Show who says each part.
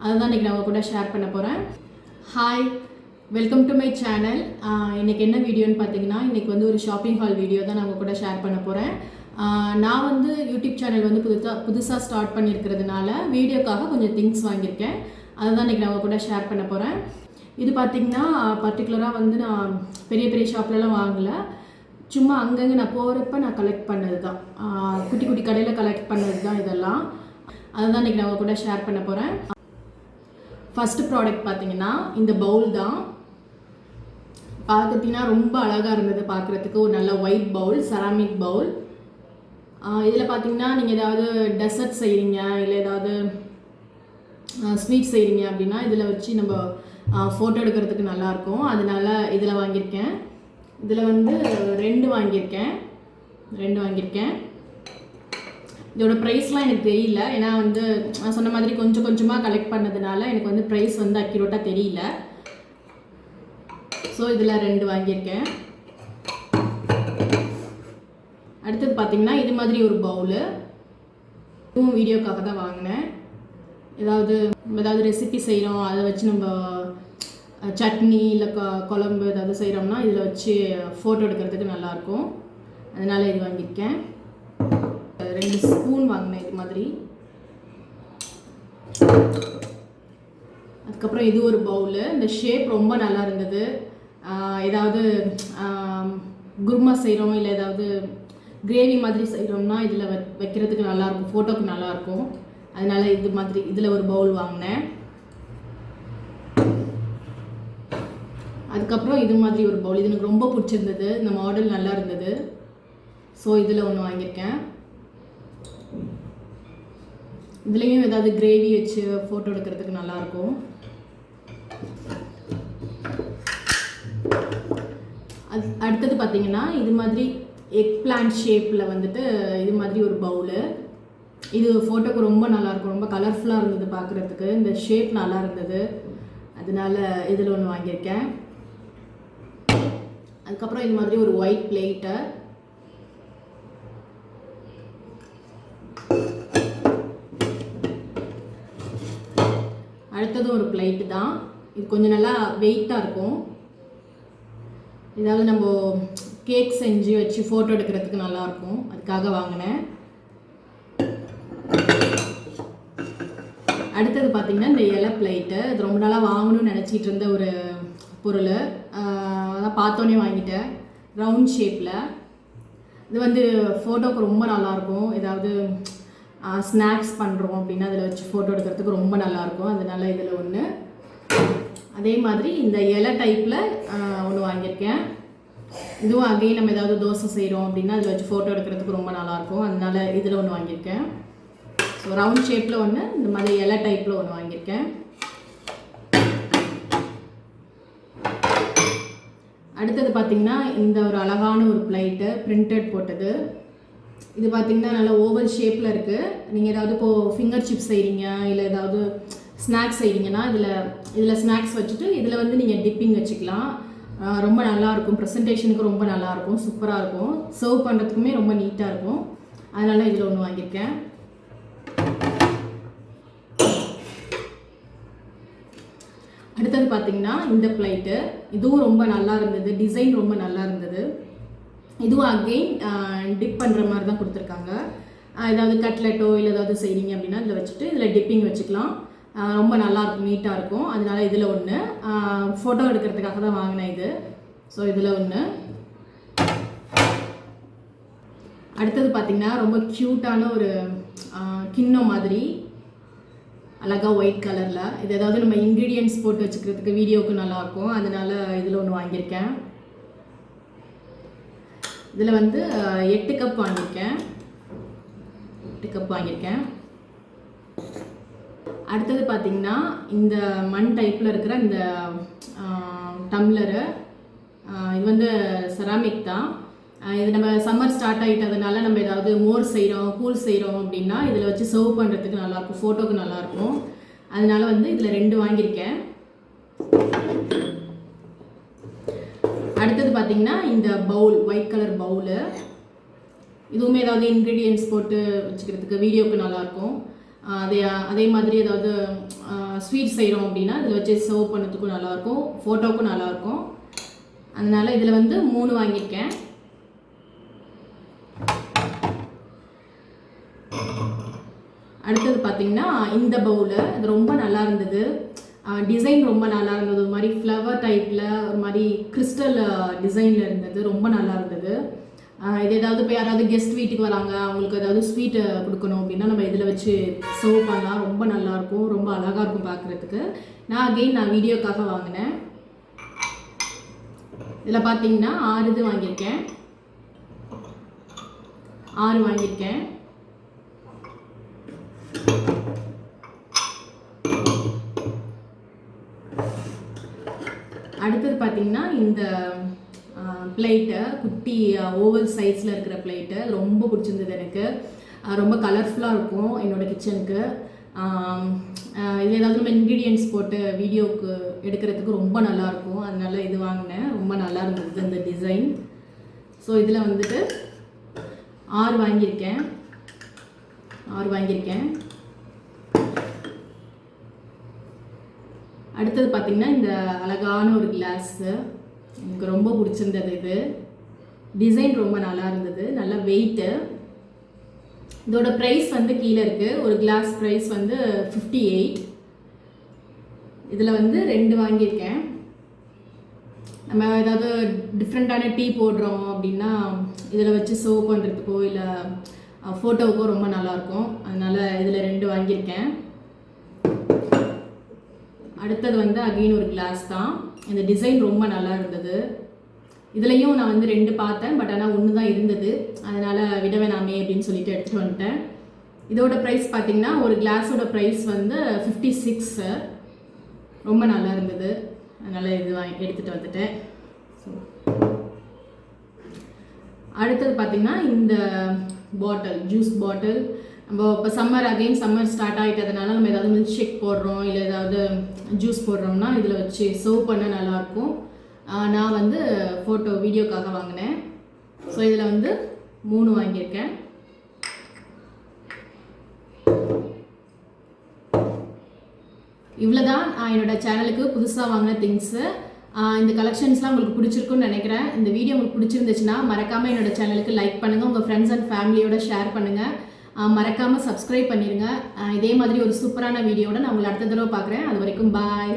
Speaker 1: அதுதான் இன்றைக்கி நான் உங்கள் கூட ஷேர் பண்ண போகிறேன். Hi, welcome to my channel. இன்றைக்கி என்ன வீடியோன்னு பார்த்தீங்கன்னா, இன்றைக்கி வந்து ஒரு ஷாப்பிங் ஹால் வீடியோ தான் நான் உங்கள் கூட ஷேர் பண்ண போகிறேன். நான் வந்து யூடியூப் சேனல் வந்து புதுசாக ஸ்டார்ட் பண்ணியிருக்கிறதுனால வீடியோக்காக கொஞ்சம் திங்ஸ் வாங்கியிருக்கேன். அதுதான் இன்றைக்கி நான் உங்கள் கூட ஷேர் பண்ண போகிறேன். இது பார்த்திங்கன்னா பர்டிகுலராக வந்து நான் பெரிய பெரிய ஷாப்லலாம் வாங்கலை. சும்மா அங்கங்கே நான் போகிறப்ப நான் கலெக்ட் பண்ணது தான், குட்டி குட்டி கடையில் கலெக்ட் பண்ணது தான் இதெல்லாம். அதுதான் இன்றைக்கி நான் உங்கள் கூட ஷேர் பண்ண போகிறேன். ஃபஸ்ட்டு ப்ராடக்ட் பார்த்திங்கன்னா இந்த பவுல் தான். பார்த்திங்கன்னா ரொம்ப அழகாக இருந்தது பார்க்குறதுக்கு. ஒரு நல்ல ஒயிட் பவுல், செராமிக் பவுல். இதில் பார்த்திங்கன்னா நீங்கள் ஏதாவது டெசர்ட் செய்கிறீங்க, இல்லை ஏதாவது ஸ்வீட் செய்கிறீங்க அப்படின்னா இதில் வச்சு நம்ம ஃபோட்டோ எடுக்கிறதுக்கு நல்லாயிருக்கும். அதனால இதில் வாங்கியிருக்கேன். இதில் வந்து ரெண்டு வாங்கியிருக்கேன். இதோட ப்ரைஸ்லாம் எனக்கு தெரியல, ஏன்னா வந்து நான் சொன்ன மாதிரி கொஞ்சம் கொஞ்சமாக கலெக்ட் பண்ணதுனால எனக்கு வந்து ப்ரைஸ் வந்து அக்யூரேட்டாக தெரியல. ஸோ இதில் ரெண்டு வாங்கியிருக்கேன். அடுத்தது பார்த்திங்கன்னா இது மாதிரி ஒரு பவுலு. இதுவும் வீடியோக்காக தான் வாங்கினேன். ஏதாவது ரெசிபி செய்கிறோம், அதை வச்சு நம்ம சட்னி இல்லை குழம்பு ஏதாவது செய்கிறோம்னா இதில் வச்சு ஃபோட்டோ எடுக்கிறதுக்கு நல்லாயிருக்கும். அதனால் இது வாங்கியிருக்கேன். 2 ஸ்பூன் வாங்கினேன் இது மாதிரி. அதுக்கப்புறம் இது ஒரு பவுலு. இந்த ஷேப் ரொம்ப நல்லா இருந்தது. ஏதாவது குருமா செய்கிறோம், இல்லை ஏதாவது கிரேவி மாதிரி செய்கிறோம்னா இதில் வைக்கிறதுக்கு நல்லாயிருக்கும், ஃபோட்டோக்கு நல்லாயிருக்கும். அதனால் இது மாதிரி இதில் ஒரு பவுல் வாங்கினேன். அதுக்கப்புறம் இது மாதிரி ஒரு பவுல், இது எனக்கு ரொம்ப பிடிச்சிருந்தது. இந்த மாடல் நல்லா இருந்தது. ஸோ இதில் ஒன்று வாங்கியிருக்கேன். இதுலேயும் ஏதாவது கிரேவி வச்சு ஃபோட்டோ எடுக்கிறதுக்கு நல்லாயிருக்கும். அடுத்தது பார்த்திங்கன்னா இது மாதிரி எக் பிளான்ட் ஷேப்பில் வந்துட்டு இது மாதிரி ஒரு பவுலு. இது ஃபோட்டோக்கு ரொம்ப நல்லாயிருக்கும், ரொம்ப கலர்ஃபுல்லாக இருந்தது பார்க்குறதுக்கு. இந்த ஷேப் நல்லா இருந்தது, அதனால இதில் ஒன்று வாங்கியிருக்கேன். அதுக்கப்புறம் இது மாதிரி ஒரு ஒயிட் பிளேட்டு. அடுத்தது ஒரு பிளேட்டு தான். இது கொஞ்சம் நல்லா வெயிட்டாக இருக்கும். ஏதாவது நம்ம கேக் செஞ்சு வச்சு ஃபோட்டோ எடுக்கிறதுக்கு நல்லாயிருக்கும், அதுக்காக வாங்கினேன். அடுத்தது பார்த்திங்கன்னா இந்த இலை பிளேட்டு. இது ரொம்ப நாளாக வாங்கணும்னு நினச்சிட்டு இருந்த ஒரு பொருள். அதான் பார்த்தோன்னே வாங்கிட்டேன். ரவுண்ட் ஷேப்பில். இது வந்து ஃபோட்டோவுக்கு ரொம்ப நல்லாயிருக்கும். ஏதாவது ஸ்நாக்ஸ் பண்ணுறோம் அப்படின்னா அதில் வச்சு ஃபோட்டோ எடுக்கிறதுக்கு ரொம்ப நல்லாயிருக்கும். அதனால் இதில் ஒன்று. அதே மாதிரி இந்த இலை டைப்பில் ஒன்று வாங்கியிருக்கேன். இதுவும் அகைன் நம்ம ஏதாவது தோசை செய்கிறோம் அப்படின்னா அதில் வச்சு ஃபோட்டோ எடுக்கிறதுக்கு ரொம்ப நல்லாயிருக்கும். அதனால் இதில் ஒன்று வாங்கியிருக்கேன். ஸோ ரவுண்ட் ஷேப்பில் ஒன்று, இந்த மாதிரி இலை டைப்பில் ஒன்று வாங்கியிருக்கேன். அடுத்தது பார்த்திங்கன்னா இந்த ஒரு அழகான ஒரு பிளேட்டு, பிரிண்டட் போட்டது. இது பார்த்திங்கன்னா நல்லா ஓவல் ஷேப்பில் இருக்குது. நீங்கள் ஏதாவது இப்போது ஃபிங்கர் சிப்ஸ் செய்கிறீங்க, இல்லை ஏதாவது ஸ்நாக்ஸ் செய்கிறீங்கன்னா இதில் ஸ்நாக்ஸ் வச்சுட்டு இதில் வந்து நீங்கள் டிப்பிங் வச்சுக்கலாம். ரொம்ப நல்லாயிருக்கும். ப்ரெசன்டேஷனுக்கு ரொம்ப நல்லாயிருக்கும், சூப்பராக இருக்கும். சர்வ் பண்ணுறதுக்குமே ரொம்ப நீட்டாக இருக்கும். அதனால் இதில் ஒன்று வாங்கியிருக்கேன். அடுத்தது பார்த்திங்கன்னா இந்த பிளேட்டு. இதுவும் ரொம்ப நல்லா இருந்தது, டிசைன் ரொம்ப நல்லா இருந்தது. இதுவும் அகெயின் டிப் பண்ணுற மாதிரி தான் கொடுத்துருக்காங்க. ஏதாவது கட்லெட்டோ இல்லை ஏதாவது செய்கிறீங்க அப்படின்னா இதில் வச்சுட்டு இதில் டிப்பிங் வச்சுக்கலாம். ரொம்ப நல்லாயிருக்கும், நீட்டாக இருக்கும். அதனால இதில் ஒன்று. ஃபோட்டோ எடுக்கிறதுக்காக தான் வாங்கினேன் இது. ஸோ இதில் ஒன்று. அடுத்தது பார்த்திங்கன்னா ரொம்ப க்யூட்டான ஒரு கிண்ணம் மாதிரி, அழகாக ஒயிட் கலரில். இது ஏதாவது நம்ம இன்க்ரீடியன்ட்ஸ் போட்டு வச்சுக்கிறதுக்கு வீடியோவுக்கு நல்லாயிருக்கும். அதனால் இதில் ஒன்று வாங்கியிருக்கேன். இதில் வந்து 8 கப் வாங்கியிருக்கேன். அடுத்தது பார்த்திங்கன்னா இந்த மண் டைப்பில் இருக்கிற இந்த டம்ளரு. இது வந்து செராமிக் தான். இது நம்ம சம்மர் ஸ்டார்ட் ஆகிட்டதுனால நம்ம ஏதாவது மோர் செய்கிறோம், கூழ் செய்கிறோம் அப்படின்னா இதில் வச்சு சர்வ் பண்ணுறதுக்கு நல்லாயிருக்கும், ஃபோட்டோக்கு நல்லாயிருக்கும். அதனால வந்து இதில் 2 வாங்கியிருக்கேன். அடுத்தது பார்த்திங்கன்னா இந்த பவுல், ஒயிட் கலர் பவுலு. இதுவுமே ஏதாவது இன்க்ரீடியன்ட்ஸ் போட்டு வச்சுக்கிறதுக்கு வீடியோவுக்கு நல்லாயிருக்கும். அதே மாதிரி ஏதாவது ஸ்வீட் செய்கிறோம் அப்படின்னா இதில் வச்சு சர்வ் பண்ணுறதுக்கும் நல்லாயிருக்கும், ஃபோட்டோவுக்கும் நல்லாயிருக்கும். அதனால் இதில் வந்து 3 வாங்கியிருக்கேன். அடுத்தது பார்த்திங்கன்னா இந்த பவுலு, இது ரொம்ப நல்லா இருந்தது. டிசைன் ரொம்ப நல்லா இருந்தது. ஒரு மாதிரி ஃப்ளவர் டைப்பில் ஒரு மாதிரி கிறிஸ்டல் டிசைனில் இருந்தது. ரொம்ப நல்லா இருந்தது. இது ஏதாவது இப்போ யாராவது கெஸ்ட் வீட்டுக்கு வராங்க, அவங்களுக்கு ஏதாவது ஸ்வீட்டு கொடுக்கணும் அப்படின்னா நம்ம இதில் வச்சு சர்வ் பண்ணலாம். ரொம்ப நல்லாயிருக்கும், ரொம்ப அழகாக இருக்கும் பார்க்குறதுக்கு. நான் வீடியோக்காக வாங்கினேன். இதில் பார்த்தீங்கன்னா 6 இது வாங்கியிருக்கேன். 6 வாங்கியிருக்கேன். அடுத்தது பார்த்திங்கன்னா இந்த பிளேட்டு, குட்டி ஓவல் சைஸில் இருக்கிற பிளேட்டு ரொம்ப பிடிச்சிருந்தது எனக்கு. ரொம்ப கலர்ஃபுல்லாக இருக்கும் என்னோடய கிச்சனுக்கு. இது ஏதாவது நம்ம இன்க்ரீடியன்ட்ஸ் போட்டு வீடியோவுக்கு எடுக்கிறதுக்கு ரொம்ப நல்லாயிருக்கும். அதனால இது வாங்கினேன். ரொம்ப நல்லா இருந்தது இந்த டிசைன். ஸோ இதில் வந்துட்டு 6 வாங்கியிருக்கேன். அடுத்தது பார்த்திங்கன்னா இந்த அழகான ஒரு கிளாஸு, எனக்கு ரொம்ப பிடிச்சிருந்தது. இது டிசைன் ரொம்ப நல்லா இருந்தது, நல்லா வெயிட்டு. இதோட ப்ரைஸ் வந்து கீழே இருக்குது. ஒரு கிளாஸ் ப்ரைஸ் வந்து 58. இதில் வந்து 2 வாங்கியிருக்கேன். நம்ம ஏதாவது டிஃப்ரெண்ட்டான டீ போடுறோம் அப்படின்னா இதில் வச்சு சர்வ் பண்ணுறதுக்கோ இல்லை ஃபோட்டோவுக்கோ ரொம்ப நல்லாயிருக்கும். அதனால் இதில் 2 வாங்கியிருக்கேன். அடுத்தது வந்து அகெயின் ஒரு கிளாஸ் தான். இந்த டிசைன் ரொம்ப நல்லா இருந்தது. இதுலேயும் நான் வந்து 2 பார்த்தேன், பட் ஆனால் 1 தான் இருந்தது. அதனால் விட வேணாமே அப்படின்னு சொல்லிட்டு எடுத்துகிட்டு வந்துட்டேன். இதோட ப்ரைஸ் பார்த்திங்கன்னா ஒரு கிளாஸோட ப்ரைஸ் வந்து 56. ரொம்ப நல்லா இருந்தது. அதனால் இது எடுத்துகிட்டு வந்துட்டேன். ஸோ அடுத்தது பார்த்திங்கன்னா இந்த பாட்டில், ஜூஸ் பாட்டில். நம்ம இப்போ சம்மர் ஸ்டார்ட் ஆகிட்டதுனால நம்ம ஏதாவது மில்க் ஷேக் போடுறோம் இல்லை ஏதாவது ஜூஸ் போடுறோம்னா இதில் வச்சு சர்வ் பண்ண நல்லாயிருக்கும். நான் வந்து வீடியோக்காக வாங்கினேன். ஸோ இதில் வந்து 3 வாங்கியிருக்கேன். இவ்வளோதான் என்னோடய சேனலுக்கு புதுசாக வாங்கின திங்ஸு. இந்த கலெக்ஷன்ஸ்லாம் உங்களுக்கு பிடிச்சிருக்குன்னு நினைக்கிறேன். இந்த வீடியோ உங்களுக்கு பிடிச்சிருந்துச்சுன்னா மறக்காமல் என்னோடய சேனலுக்கு லைக் பண்ணுங்கள், உங்கள் ஃப்ரெண்ட்ஸ் அண்ட் ஃபேமிலியோட ஷேர் பண்ணுங்கள். மறக்காமல் சப்ஸ்கிரைப் பண்ணிடுங்க. இதே மாதிரி ஒரு சூப்பரான வீடியோட நான் உங்களை அடுத்த தடவை பார்க்குறேன். அது வரைக்கும் பாய்.